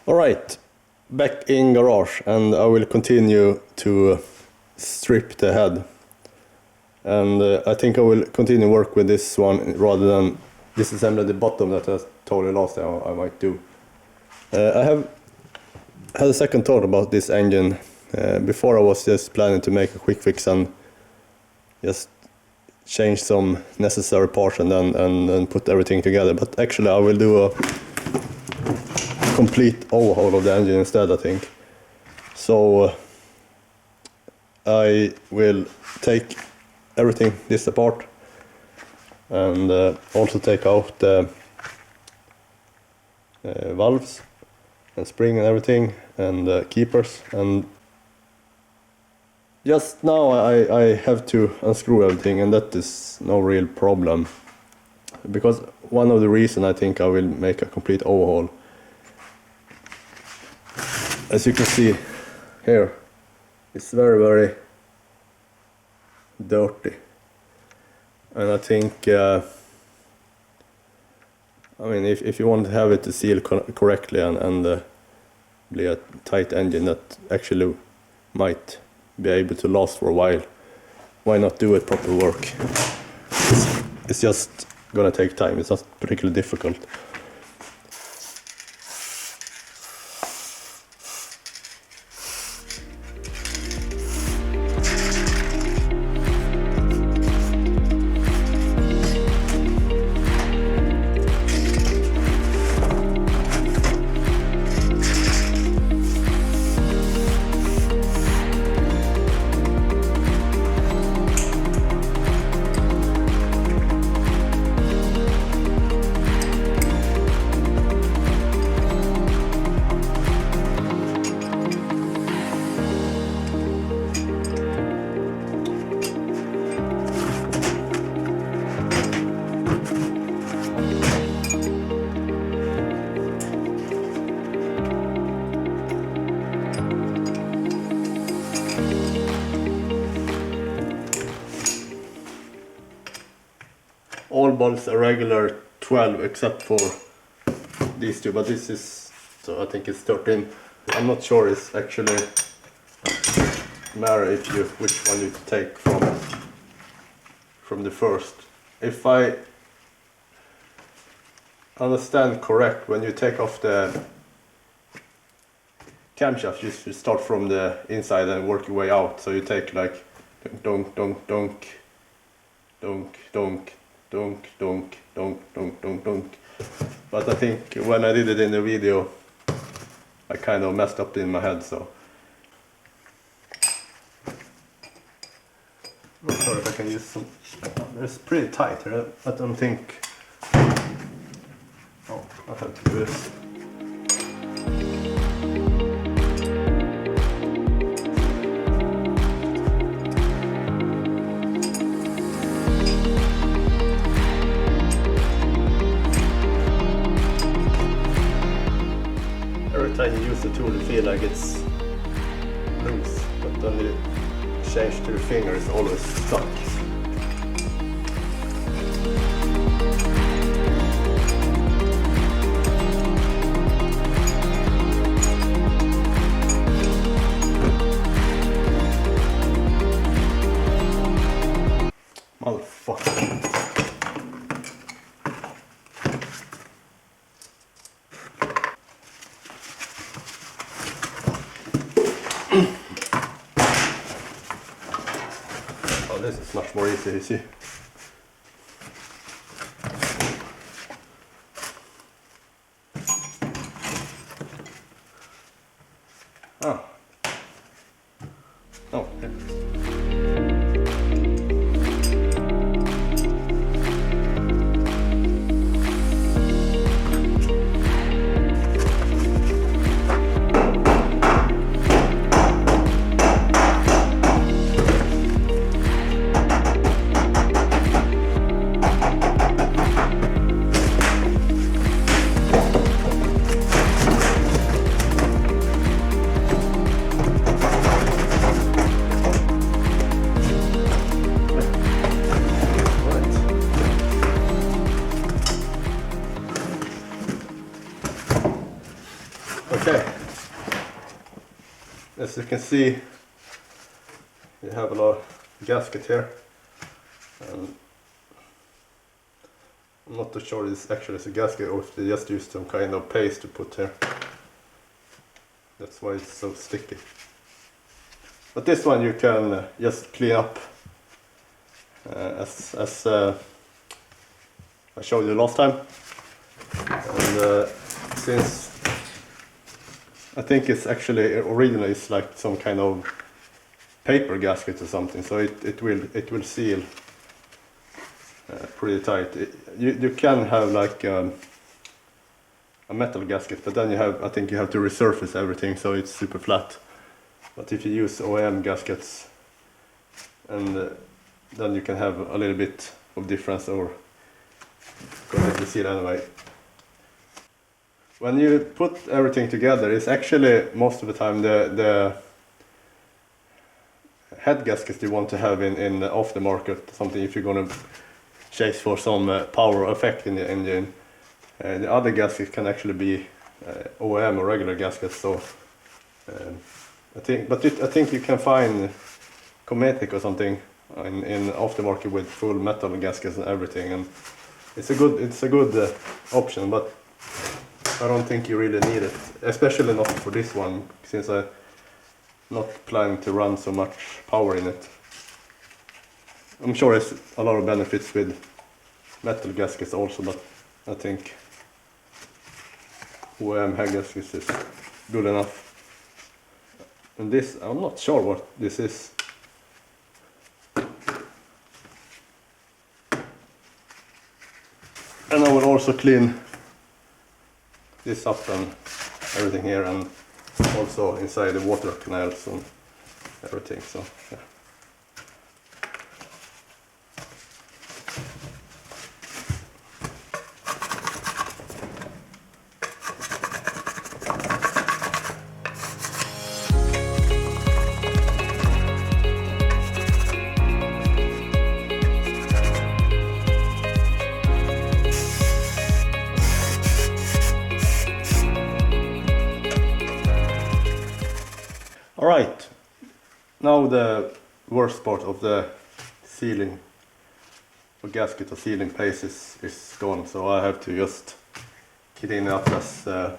Alright, back in garage, and I will continue to strip the head. And I think I will continue work with this one rather than disassemble the bottom that I told you last time I might do. I have had a second thought about this engine. Before I was just planning to make a quick fix and just change some necessary parts and then put everything together. But actually I will do a complete overhaul of the engine instead, I think. So I will take everything this apart and also take out the valves and spring and everything and keepers. And just now I have to unscrew everything, and that is no real problem, because one of the reasons I think I will make a complete overhaul, as you can see here, it's very dirty, and I think I mean if you want to have it to seal correctly and be a tight engine that actually might be able to last for a while, why not do it proper work? It's just gonna take time. It's not particularly difficult. All bolts are regular 12 except for these two, but this is, so I think it's 13. I'm not sure it's actually matter if you which one you take from the first. If I understand correct, when you take off the camshaft, you should start from the inside and work your way out. So you take like donk donk donk donk donk donk donk donk donk donk donk. But I think when I did it in the video I kind of messed up in my head, so I'm not sure if I can use some. It's pretty tight here. I don't think. Oh, I have to do this. Every time you use the tool you feel like it's loose, but then you change to the finger, it's always stuck. Motherfucker. Oh, this is much more easy, you see. Oh. Oh, okay. Okay, as you can see, you have a lot of gasket here, and I'm not too sure this actually is a gasket or if they just used some kind of paste to put here. That's why it's so sticky. But this one you can just clean up as I showed you last time. And since I think it's actually originally it's like some kind of paper gasket or something, so it will seal pretty tight. You can have like a metal gasket, but then I think you have to resurface everything so it's super flat. But if you use OEM gaskets, and then you can have a little bit of difference or completely seal anyway. When you put everything together, it's actually most of the time the head gaskets you want to have in the aftermarket, something if you're gonna chase for some power effect in the engine. The other gaskets can actually be OEM or regular gaskets. So I think you can find commercial or something in aftermarket with full metal gaskets and everything, and it's a good option. But I don't think you really need it, especially not for this one, since I'm not planning to run so much power in it. I'm sure there's a lot of benefits with metal gaskets also, but I think OEM head gaskets is good enough. And this, I'm not sure what this is. And I will also clean this up and everything here, and also inside the water canals and everything. So yeah. Alright, now the worst part of the sealing, or gasket or sealing place is gone, so I have to just clean it up as the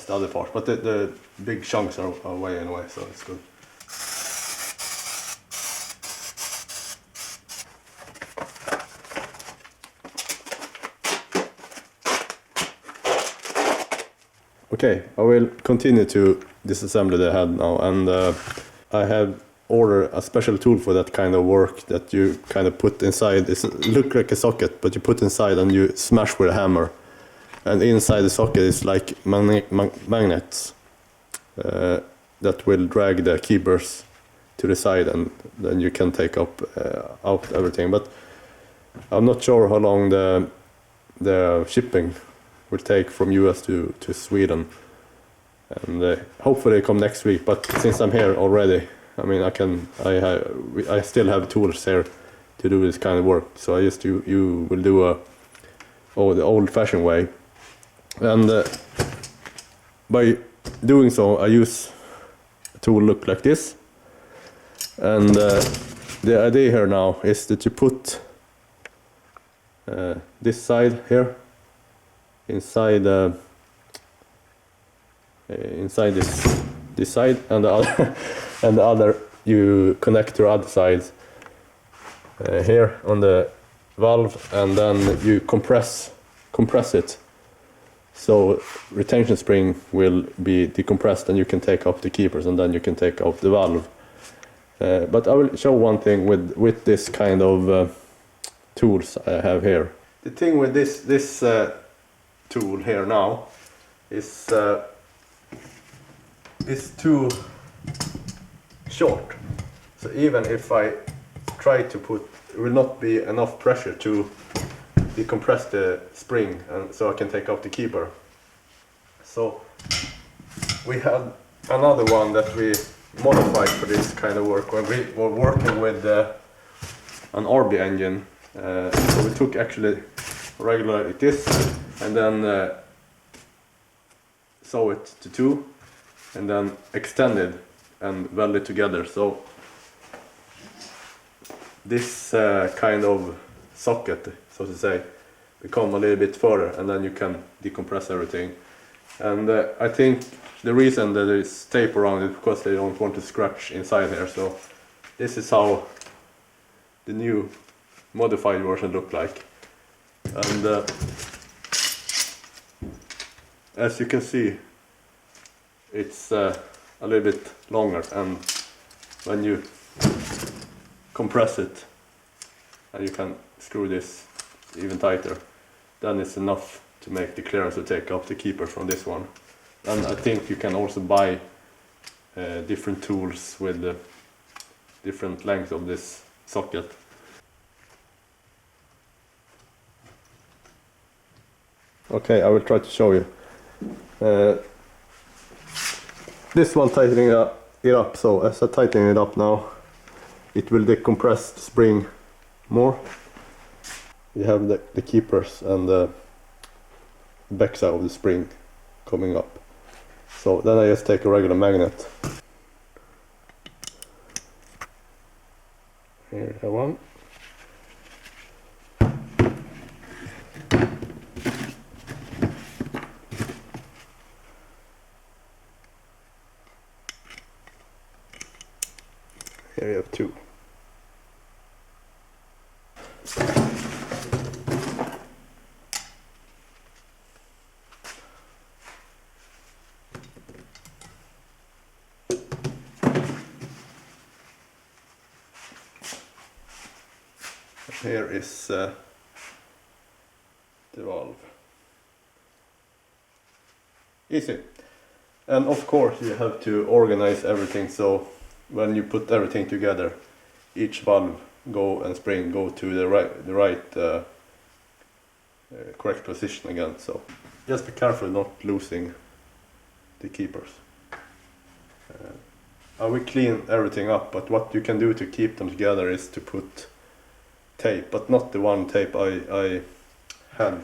other part, but the big chunks are away anyway, so it's good. Okay, I will continue to disassemble the head now, and I have ordered a special tool for that kind of work that you kind of put inside. It looks like a socket, but you put inside and you smash with a hammer. And inside the socket is like magnets that will drag the keepers to the side, and then you can take up out everything. But I'm not sure how long the shipping will take from US to Sweden, and hopefully come next week. But since I'm here already, I mean, I still have tools here to do this kind of work. So you will do the old-fashioned way, and by doing so, I use a tool look like this. And the idea here now is that you put this side here inside this side, and the other and the other you connect to the other side here on the valve, and then you compress it, so retention spring will be decompressed, and you can take off the keepers, and then you can take off the valve. But I will show one thing with this kind of tools I have here. The thing with this tool here now is too short, so even if I try to put, it will not be enough pressure to decompress the spring, and so I can take off the keeper. So we had another one that we modified for this kind of work when we were working with an RB engine. So we took actually regular like this, and then sew it to 2 and then extend it and weld it together. So this kind of socket, so to say, become a little bit further, and then you can decompress everything. And I think the reason that there is tape around it because they don't want to scratch inside here. So this is how the new modified version look like. And as you can see, it's a little bit longer, and when you compress it and you can screw this even tighter, then it's enough to make the clearance to take up the keeper from this one. And I think you can also buy different tools with the different length of this socket. Okay, I will try to show you. This one tightening it up, so as I tighten it up now, it will decompress the spring more. You have the keepers and the backside of the spring coming up. So then I just take a regular magnet. Here I have one. Here you have 2. Here is the valve. Easy. And of course you have to organize everything, so when you put everything together, each valve and spring go to the right correct position again. So just be careful not losing the keepers. I will clean everything up, but what you can do to keep them together is to put tape, but not the one tape I had.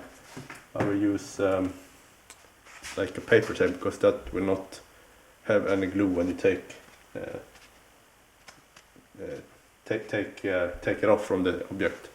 I will use like a paper tape, because that will not have any glue when you take it off from the object.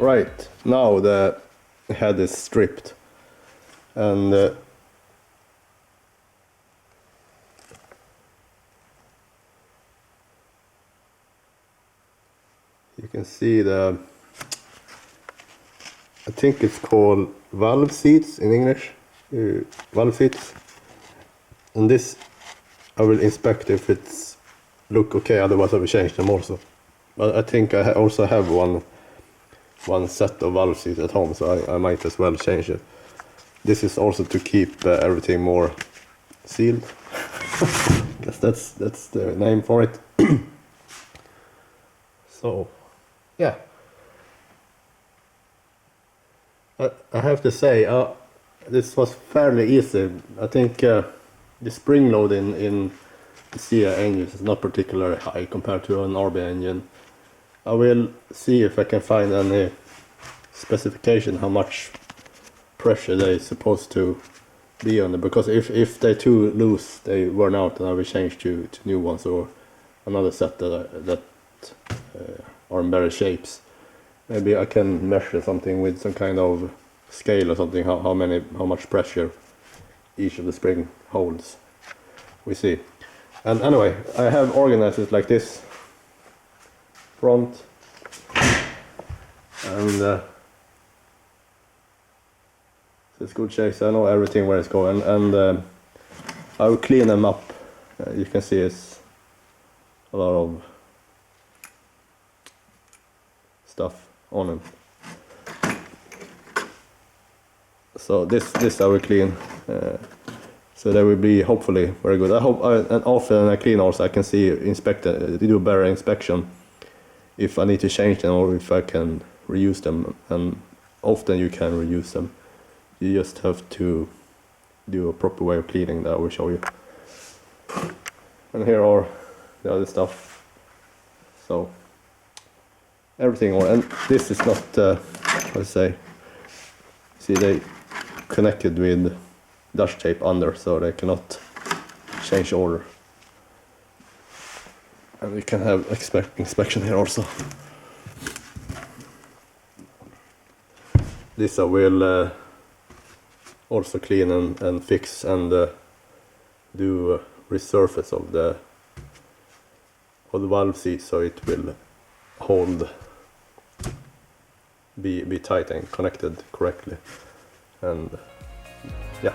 Right, now the head is stripped, and you can see I think it's called valve seats in English, valve seats. And this I will inspect if it's look okay, otherwise I will change them also. But I think I also have one set of valve seats at home, so I might as well change it. This is also to keep everything more sealed. Guess that's the name for it. So yeah, I have to say this was fairly easy. I think the spring load in the CA engine is not particularly high compared to an RB engine. I will see if I can find any specification how much pressure they're supposed to be under, because if they're too loose they burn out, and I will change to new ones or another set that are in better shapes. Maybe I can measure something with some kind of scale or something, how much pressure each of the spring holds. We see. And anyway, I have organized it like this. Front and it's good shape, so I know everything where it's going, and I will clean them up. You can see it's a lot of stuff on them. So this I will clean So they will be hopefully very good. I hope, and often I clean also, I can see do a better inspection if I need to change them or if I can reuse them. And often you can reuse them. You just have to do a proper way of cleaning that I will show you. And here are the other stuff. So everything, and this is not, let's say, see they connected with dash tape under, so they cannot change order. And we can have inspection here also. This I will also clean and fix and do resurface of the valve seat, so it will hold, be tight and connected correctly. And yeah.